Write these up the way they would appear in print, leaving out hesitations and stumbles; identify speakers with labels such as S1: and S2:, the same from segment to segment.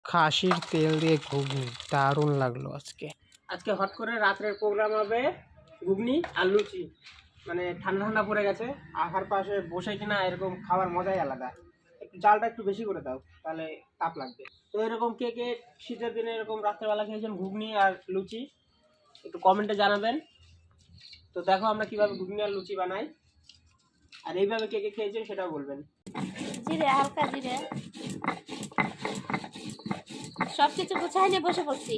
S1: খাসির তেল দিয়ে ঘুগনি দারুণ লাগলো আজকে।
S2: আজকে হট করে রাত্রের প্রোগ্রাম হবে ঘুগনি আর লুচি। মানে ঠান্ডা ঠান্ডা পড়ে গেছে, আখার পাশে বসে কিনা এরকম খাওয়ার মজাই আলাদা। একটু জালটা একটু বেশি করে দাও, তাহলে তাপ লাগবে। তো এরকম কে কে শীতের দিনে এরকম রাত্রেবেলা খেয়েছেন ঘুগনি আর লুচি, একটু কমেন্টে জানাবেন। তো দেখো আমরা কিভাবে ঘুগনি আর লুচি বানাই, আর এইভাবে কে কে খেয়েছেন সেটাও বলবেন।
S3: জিরে, হালকা জিরে, সবকিছু গুছাই নিয়ে বসে পড়ছি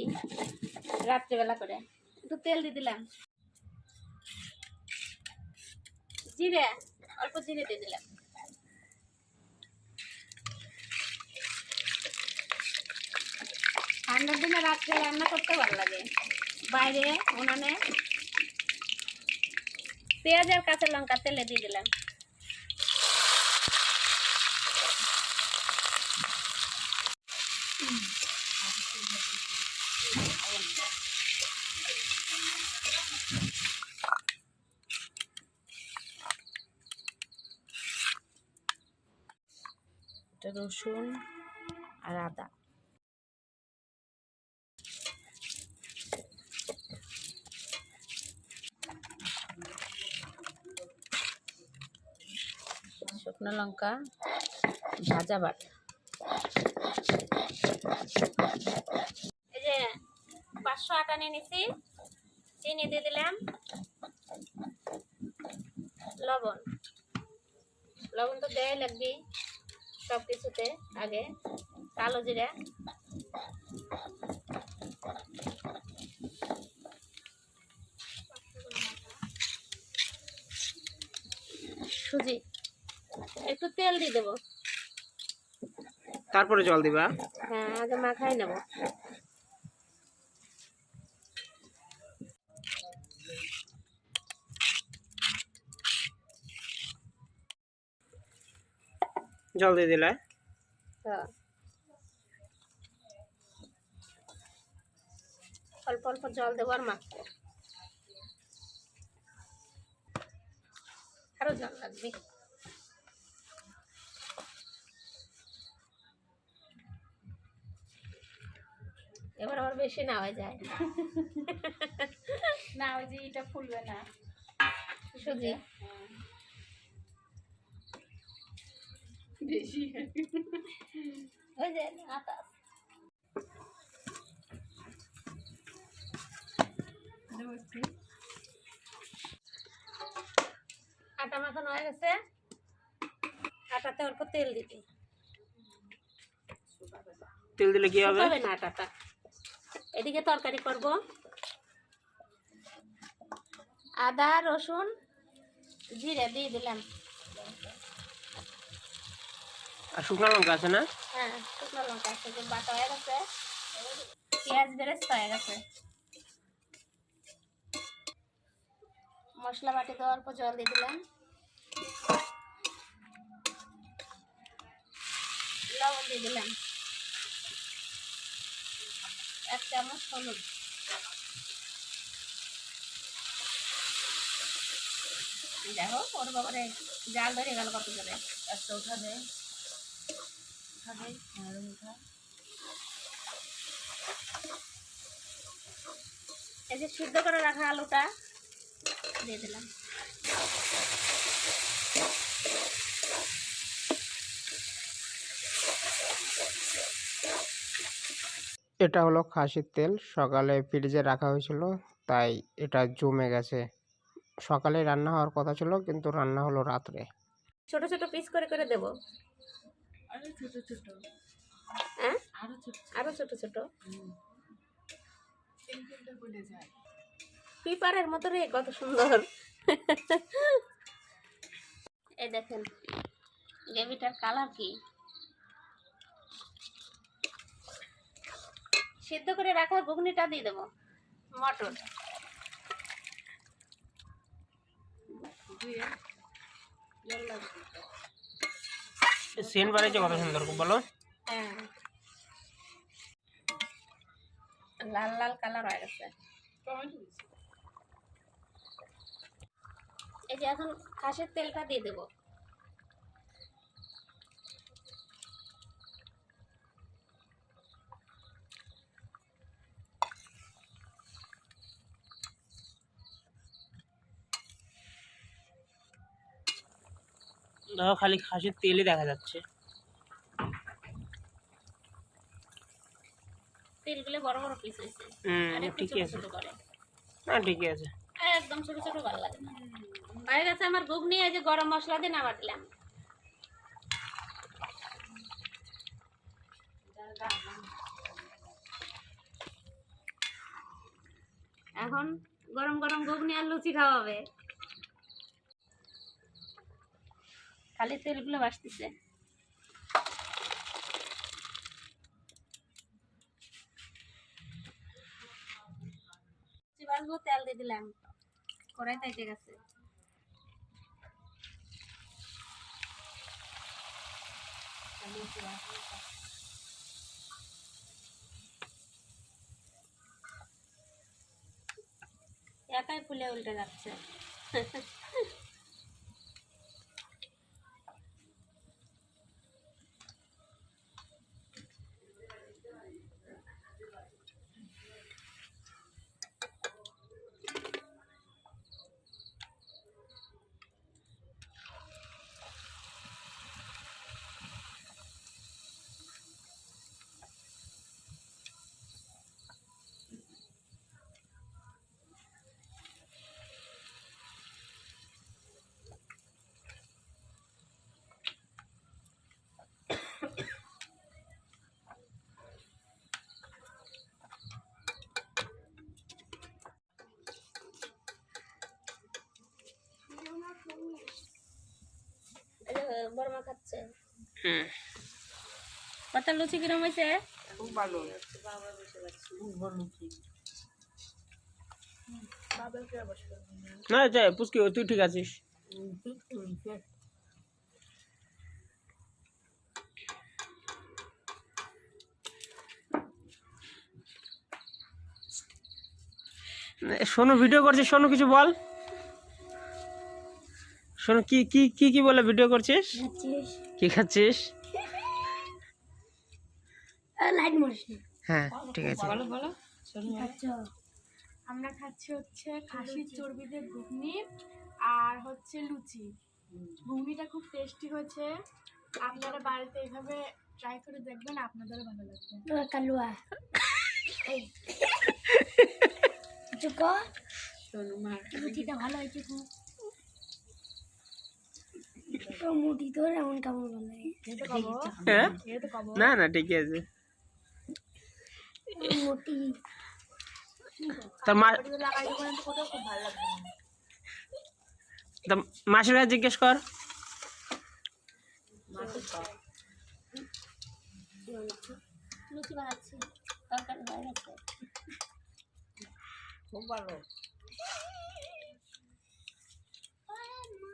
S3: রাত্রেবেলা করে। একটু তেল দিয়ে দিলাম, জিরে, অল্প জিরে দিয়ে দিলাম। ঠান্ডার দিনে রাত্রে রান্না করতে ভালো লাগে, বাইরে উনানে। পেঁয়াজ আর কাঁচা লঙ্কা তেলে দিয়ে দিলাম। রসুন আর আদা, শুকনো লঙ্কা ভাজা বাটা। এই যে 500 আটা নিয়ে নিছি, চিনি দিয়ে দিলাম, লবণ। লবণ তো দেওয়াই লাগবে সব কিছুতে। আগে কালো জিরা, সুজি, একটু তেল দিয়ে দেবো।
S2: তারপরে জল দিবা?
S3: হ্যাঁ, আগে মাখাই নেব।
S2: জল দিয়ে দিলে?
S3: হ্যাঁ, অল্প অল্প জল দেবো আর মাখবো। আরো জল লাগবে। এবার আবার বেশি না হয়ে যায়
S4: না, ওই যে এটা ফুলবে না
S3: সুজি।
S4: বেশি।
S3: ওই যে আটা, আটা মাখানো হয়ে গেছে। আটাতে অল্প তেল দিতে।
S2: তেল দিলে কি হবে?
S3: শুকাবে না আটাটা। এদিকে তরকারি করব। আদা, রসুন, জিরে দিয়ে দিলাম।
S2: আর শুকনো লঙ্কা আছে না?
S3: হ্যাঁ, শুকনো লঙ্কা আছে, যে বাটা হয়ে গেছে। পেঁয়াজ বেরেস্তা হয়ে গেছে। মশলা বাটিতে অল্প জল দিয়ে দিলাম, লবণ দিয়ে দিলাম, 1 চামচ হলুদ। দেখো ওর বাবারে জাল ধরে গেল কত জোরে। একটা উঠাবে, এই যে সিদ্ধ করে রাখা আলুটা দিয়ে দিলাম।
S1: এটা হলো খাসির তেল, সকালে ফ্রিজে রাখা হয়েছিল, তাই এটা জমে গেছে। সকালে রান্না হওয়ার কথা ছিল, কিন্তু রান্না হলো রাত্রে।
S3: ছোট ছোট পিস করে করে দেবো।
S4: আরো ছোট ছোট,
S3: হ্যাঁ,
S4: আরো ছোট
S3: আরো ছোট ছোট,
S4: তেলটা গলে যায়।
S3: পিপারের মতো রে, কত সুন্দর। এই দেখেন গ্রেভিটার কালার কি। সিদ্ধ করে রাখা ঘুগনিটা দিয়ে দেবো, মটর
S4: ধুয়ে জল লাগবে।
S2: সেন্ট বাড়িছে কত সুন্দর, বলো।
S3: হ্যাঁ, লাল লাল কালার হয়ে গেছে।
S4: টমেটো
S3: এই যে এখন খাসির তেলটা দিয়ে দেবো।
S2: দেখো খালি খাসির তেলই দেখা যাচ্ছে।
S3: তেলগুলো বড় বড় পিস হয়েছে, আর একটু
S2: ঠিকই
S3: ছোট
S2: আছে।
S3: ছোট করে।
S2: না ঠিকই আছে।
S3: একদম ছোট ছোট ভালো লাগে না। হয়ে গেছে আমার ঘুগনি। এই যে গরম মশলা দিয়ে নামা দিলাম। এখন গরম গরম ঘুগনি আর লুচি খাওয়া হবে। খালি তেলগুলো ভাসতেছে। লুচি ভাজবো, তেল দিয়ে দিলাম, কড়াই তাইতে গেছে। একাই ফুলে উল্টে যাচ্ছে। বড় মা খাচ্ছে। পাতা লুচি কিরম হয়েছে?
S2: খুব ভালো। না যাই পুচকি, তুই ঠিক আছিস। সোনু ভিডিও করছিস, সোনু কিছু বল। সোনু কি কি কি কি বলে ভিডিও করছিস? কি খাচ্ছিস?
S3: লাইট মরিস না।
S2: হ্যাঁ ঠিক আছে।
S4: বলো
S5: আমরা খাচ্ছি হচ্ছে খাসির চর্বিতে ঘুগনি আর হচ্ছে লুচি। ঘুগনিটা খুব টেস্টি হয়েছে, আপনারা বাড়িতে এইভাবে ট্রাই করে দেখবেন, আপনাদেরও ভালো লাগবে।
S3: কালুয়া লুচিটা ভালো হয়েছে খুব। মুটি তোর এমন কেমন ভালো লাগে?
S2: হ্যাঁ না না ঠিকই আছে।
S3: মুটি
S2: তোর মাসির কাছে জিজ্ঞেস কর।
S3: লুচি বানাচ্ছি, তরকারি হয়ে গেছে।
S2: খুব ভালো।
S3: মা